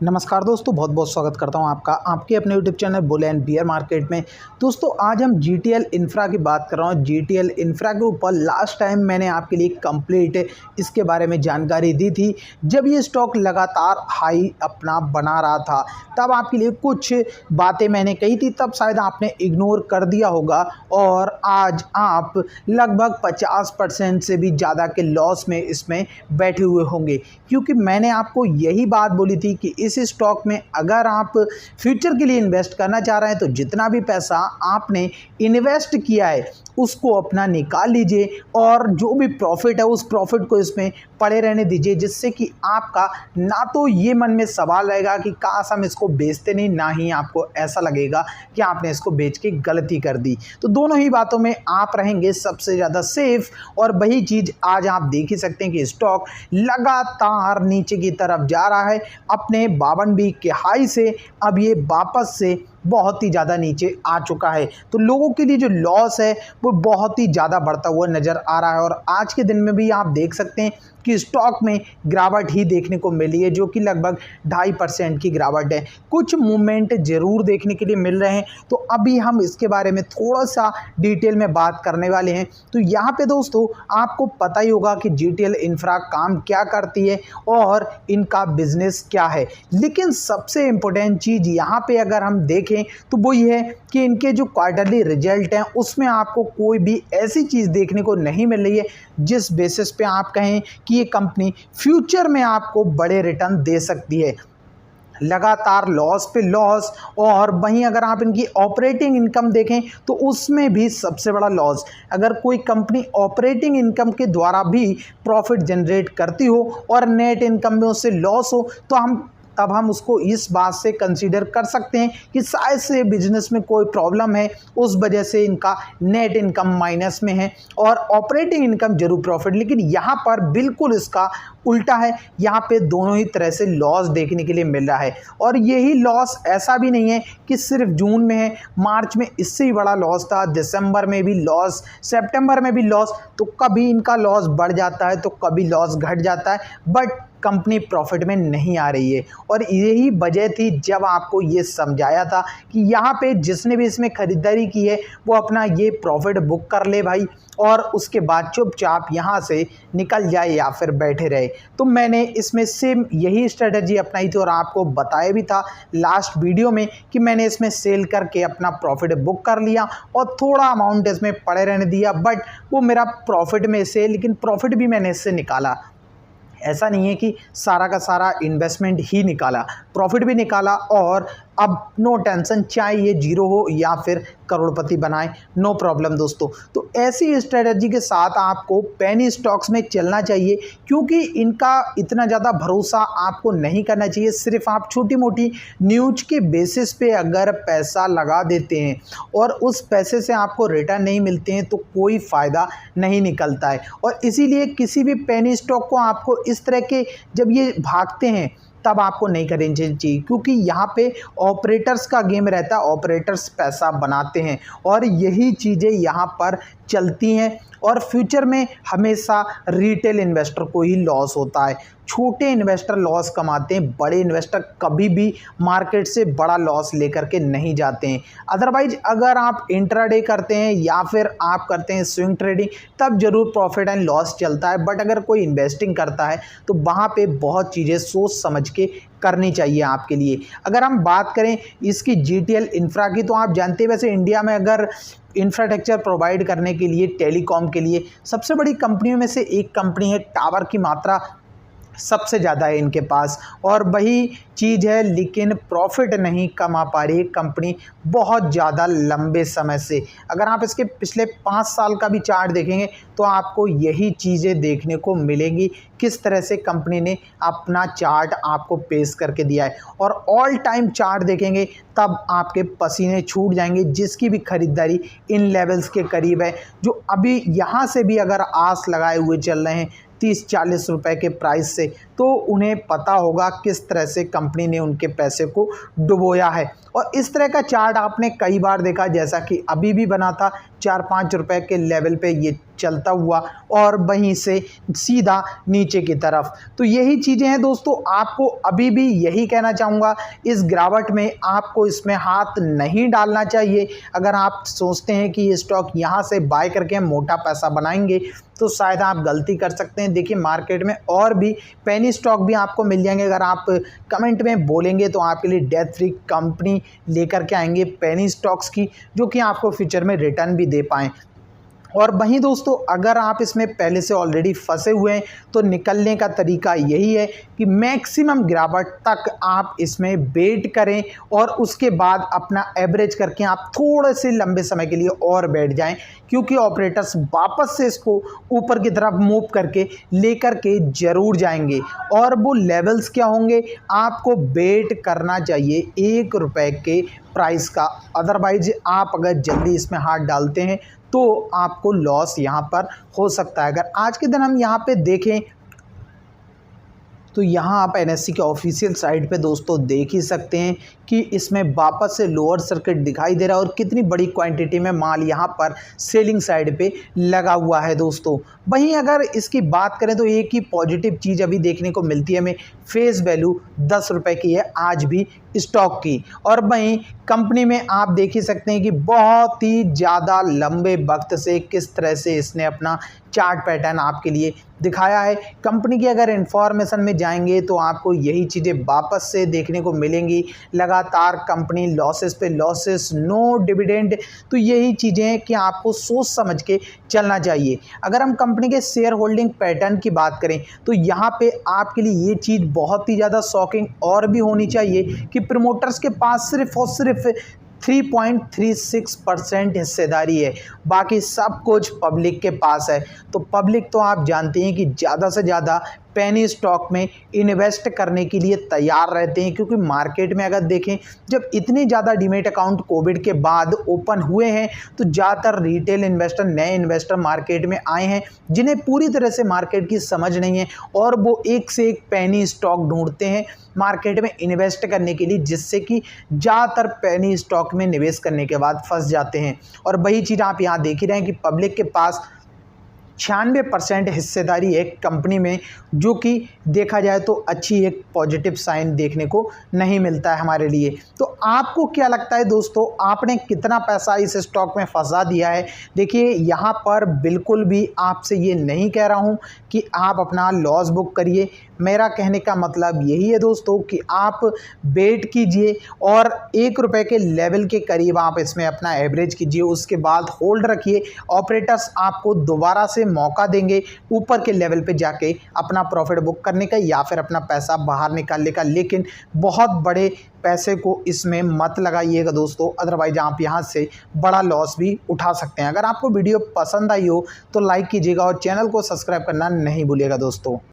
नमस्कार दोस्तों, बहुत बहुत स्वागत करता हूं आपका आपके अपने YouTube channel bull and beer market में। दोस्तों आज हम जीटीएल इंफ्रा की बात कर रहा हूं। जीटीएल इंफ्रा के ऊपर लास्ट टाइम मैंने आपके लिए कंप्लीट इसके बारे में जानकारी दी थी जब ये स्टॉक लगातार हाई अपना बना रहा था। तब आपके लिए कुछ बातें मैंने कही थी, तब शायद आपने इग्नोर कर दिया होगा और आज आप लगभग 50% से भी ज़्यादा के लॉस में इसमें बैठे हुए होंगे, क्योंकि मैंने आपको यही बात बोली थी कि इस स्टॉक में अगर आप फ्यूचर के लिए इन्वेस्ट करना चाह रहे हैं तो जितना भी पैसा आपने इन्वेस्ट किया है उसको अपना निकाल लीजिए और जो भी प्रॉफिट है उस प्रॉफिट को इसमें पड़े रहने दीजिए, जिससे कि आपका ना तो ये मन में सवाल रहेगा कि काश हम इसको बेचते नहीं, ना ही आपको ऐसा लगेगा कि आपने इसको बेच के गलती कर दी। तो दोनों ही बातों में आप रहेंगे सबसे ज़्यादा सेफ। और वही चीज़ आज आप देख ही सकते हैं कि स्टॉक लगातार नीचे की तरफ जा रहा है अपने 52 के हाई से। अब ये वापस से बहुत ही ज़्यादा नीचे आ चुका है, तो लोगों के लिए जो लॉस है वो बहुत ही ज़्यादा बढ़ता हुआ नज़र आ रहा है। और आज के दिन में भी आप देख सकते हैं कि स्टॉक में गिरावट ही देखने को मिली है, जो कि लगभग 2.5% की गिरावट है। कुछ मूवमेंट ज़रूर देखने के लिए मिल रहे हैं, तो अभी हम इसके बारे में थोड़ा सा डिटेल में बात करने वाले हैं। तो यहाँ पे दोस्तों आपको पता ही होगा कि जीटीएल इंफ्रा काम क्या करती है और इनका बिजनेस क्या है, लेकिन सबसे इम्पोर्टेंट चीज़ यहाँ पे अगर हम देखें तो वो ये है कि इनके जो क्वार्टरली रिजल्ट हैं उसमें आपको कोई भी ऐसी चीज़ देखने को नहीं मिल रही है जिस बेसिस पे आप कहें कि ये कंपनी फ्यूचर में आपको बड़े रिटर्न दे सकती है। लगातार लॉस पे लॉस, और वहीं अगर आप इनकी ऑपरेटिंग इनकम देखें तो उसमें भी सबसे बड़ा लॉस। अगर कोई कंपनी ऑपरेटिंग इनकम के द्वारा भी प्रॉफिट जनरेट करती हो और नेट इनकम में उससे लॉस हो तो तब हम उसको इस बात से कंसीडर कर सकते हैं कि शायद से बिजनेस में कोई प्रॉब्लम है, उस वजह से इनका नेट इनकम माइनस में है और ऑपरेटिंग इनकम जरूर प्रॉफिट। लेकिन यहाँ पर बिल्कुल इसका उल्टा है, यहाँ पे दोनों ही तरह से लॉस देखने के लिए मिल रहा है। और यही लॉस ऐसा भी नहीं है कि सिर्फ जून में है, मार्च में इससे ही बड़ा लॉस था, दिसंबर में भी लॉस, सितंबर में भी लॉस। तो कभी इनका लॉस बढ़ जाता है तो कभी लॉस घट जाता है, बट कंपनी प्रॉफिट में नहीं आ रही है। और यही वजह थी जब आपको ये समझाया था कि यहाँ पे जिसने भी इसमें खरीदारी की है वो अपना ये प्रॉफिट बुक कर ले भाई, और उसके बाद चुपचाप यहाँ से निकल जाए या फिर बैठे रहे। तो मैंने इसमें सेम यही स्ट्रेटजी अपनाई थी और आपको बताया भी था लास्ट वीडियो में कि मैंने इसमें सेल करके अपना प्रॉफिट बुक कर लिया और थोड़ा अमाउंट इसमें पड़े रहने दिया, बट वो मेरा प्रॉफिट में से, लेकिन प्रॉफिट भी मैंने इससे निकाला। ऐसा नहीं है कि सारा का सारा इन्वेस्टमेंट ही निकाला, प्रॉफिट भी निकाला। और अब नो टेंशन, चाहे ये जीरो हो या फिर करोड़पति बनाए, नो प्रॉब्लम दोस्तों। तो ऐसी स्ट्रेटजी के साथ आपको पेनी स्टॉक्स में चलना चाहिए, क्योंकि इनका इतना ज़्यादा भरोसा आपको नहीं करना चाहिए। सिर्फ आप छोटी मोटी न्यूज के बेसिस पे अगर पैसा लगा देते हैं और उस पैसे से आपको रिटर्न नहीं मिलते हैं तो कोई फ़ायदा नहीं निकलता है। और इसीलिए किसी भी पेनी स्टॉक को आपको इस तरह के जब ये भागते हैं तब आपको नहीं करनी चाहिए, क्योंकि यहाँ पे ऑपरेटर्स का गेम रहता है, ऑपरेटर्स पैसा बनाते हैं और यही चीज़ें यहाँ पर चलती हैं। और फ्यूचर में हमेशा रिटेल इन्वेस्टर को ही लॉस होता है, छोटे इन्वेस्टर लॉस कमाते हैं, बड़े इन्वेस्टर कभी भी मार्केट से बड़ा लॉस लेकर के नहीं जाते हैं। अदरवाइज अगर आप इंट्राडे करते हैं या फिर आप करते हैं स्विंग ट्रेडिंग तब जरूर प्रॉफिट एंड लॉस चलता है, बट अगर कोई इन्वेस्टिंग करता है तो वहाँ पे बहुत चीज़ें सोच समझ के करनी चाहिए आपके लिए। अगर हम बात करें इसकी जीटीएल इंफ्रा की, तो आप जानते हैं वैसे इंडिया में अगर इंफ्रास्ट्रक्चर प्रोवाइड करने के लिए, टेलीकॉम के लिए सबसे बड़ी कंपनियों में से एक कंपनी है। टावर की मात्रा सबसे ज़्यादा है इनके पास और वही चीज़ है, लेकिन प्रॉफिट नहीं कमा पा रही है कंपनी बहुत ज़्यादा लंबे समय से। अगर आप इसके पिछले 5 साल का भी चार्ट देखेंगे तो आपको यही चीज़ें देखने को मिलेंगी, किस तरह से कंपनी ने अपना चार्ट आपको पेश करके दिया है। और ऑल टाइम चार्ट देखेंगे तब आपके पसीने छूट जाएंगे, जिसकी भी खरीदारी इन लेवल्स के करीब है, जो अभी यहाँ से भी अगर आस लगाए हुए चल रहे हैं 30-40 रुपए के प्राइस से, तो उन्हें पता होगा किस तरह से कंपनी ने उनके पैसे को डुबोया है। और इस तरह का चार्ट आपने कई बार देखा, जैसा कि अभी भी बना था 4-5 रुपए के लेवल पे ये चलता हुआ और वहीं से सीधा नीचे की तरफ। तो यही चीज़ें हैं दोस्तों, आपको अभी भी यही कहना चाहूँगा, इस गिरावट में आपको इसमें हाथ नहीं डालना चाहिए। अगर आप सोचते हैं कि ये स्टॉक यहाँ से बाय करके हम मोटा पैसा बनाएंगे तो शायद आप गलती कर सकते हैं। देखिए मार्केट में और भी पेनी स्टॉक भी आपको मिल जाएंगे, अगर आप कमेंट में बोलेंगे तो आपके लिए डेथ फ्री कंपनी लेकर के आएंगे पेनी स्टॉक्स की, जो कि आपको फ्यूचर में रिटर्न भी दे पाएँ। और वहीं दोस्तों अगर आप इसमें पहले से ऑलरेडी फंसे हुए हैं तो निकलने का तरीका यही है कि मैक्सिमम गिरावट तक आप इसमें वेट करें और उसके बाद अपना एवरेज करके आप थोड़े से लंबे समय के लिए और बैठ जाएं, क्योंकि ऑपरेटर्स वापस से इसको ऊपर की तरफ मूव करके लेकर के ज़रूर जाएंगे। और वो लेवल्स क्या होंगे, आपको वेट करना चाहिए 1 रुपए के प्राइस का। अदरवाइज आप अगर जल्दी इसमें हाथ डालते हैं तो आपको लॉस यहाँ पर हो सकता है। अगर आज के दिन हम यहाँ पे देखें तो यहाँ आप एनएससी के ऑफिशियल साइट पे दोस्तों देख ही सकते हैं कि इसमें वापस से लोअर सर्किट दिखाई दे रहा है और कितनी बड़ी क्वांटिटी में माल यहाँ पर सेलिंग साइड पे लगा हुआ है दोस्तों। वहीं अगर इसकी बात करें तो एक ही पॉजिटिव चीज़ अभी देखने को मिलती है हमें, फेस वैल्यू 10 रुपये की है आज भी स्टॉक की। और वहीं कंपनी में आप देख ही सकते हैं कि बहुत ही ज़्यादा लंबे वक्त से किस तरह से इसने अपना चार्ट पैटर्न आपके लिए दिखाया है। कंपनी की अगर इंफॉर्मेशन में जाएंगे तो आपको यही चीज़ें वापस से देखने को मिलेंगी, लगातार कंपनी लॉसेस पे लॉसेस, नो डिविडेंड। तो यही चीज़ें कि आपको सोच समझ के चलना चाहिए। अगर हम कंपनी के शेयर होल्डिंग पैटर्न की बात करें तो यहाँ पे आपके लिए ये चीज़ बहुत ही ज़्यादा शॉकिंग और भी होनी चाहिए कि प्रमोटर्स के पास सिर्फ और सिर्फ 3.36% हिस्सेदारी है, बाकी सब कुछ पब्लिक के पास है। तो पब्लिक तो आप जानते हैं कि ज़्यादा से ज़्यादा पेनी स्टॉक में इन्वेस्ट करने के लिए तैयार रहते हैं, क्योंकि मार्केट में अगर देखें जब इतने ज़्यादा डीमैट अकाउंट कोविड के बाद ओपन हुए हैं तो ज़्यादातर रिटेल इन्वेस्टर, नए इन्वेस्टर मार्केट में आए हैं जिन्हें पूरी तरह से मार्केट की समझ नहीं है और वो एक से एक पेनी स्टॉक ढूंढते हैं मार्केट में इन्वेस्ट करने के लिए, जिससे कि ज़्यादातर पेनी स्टॉक में निवेश करने के बाद फंस जाते हैं। और वही चीज़ आप यहाँ देख ही रहे हैं कि पब्लिक के पास 96% हिस्सेदारी है कंपनी में, जो कि देखा जाए तो अच्छी एक पॉजिटिव साइन देखने को नहीं मिलता है हमारे लिए। तो आपको क्या लगता है दोस्तों, आपने कितना पैसा इस स्टॉक में फंसा दिया है? देखिए यहाँ पर बिल्कुल भी आपसे ये नहीं कह रहा हूँ कि आप अपना लॉस बुक करिए। मेरा कहने का मतलब यही है दोस्तों कि आप वेट कीजिए और 1 रुपए के लेवल के करीब आप इसमें अपना एवरेज कीजिए, उसके बाद होल्ड रखिए। ऑपरेटर्स आपको दोबारा से मौका देंगे ऊपर के लेवल पे जाके अपना प्रॉफिट बुक करने का या फिर अपना पैसा बाहर निकालने का, लेकिन बहुत बड़े पैसे को इसमें मत लगाइएगा दोस्तों, अदरवाइज आप यहाँ से बड़ा लॉस भी उठा सकते हैं। अगर आपको वीडियो पसंद आई हो तो लाइक कीजिएगा और चैनल को सब्सक्राइब करना नहीं भूलिएगा दोस्तों।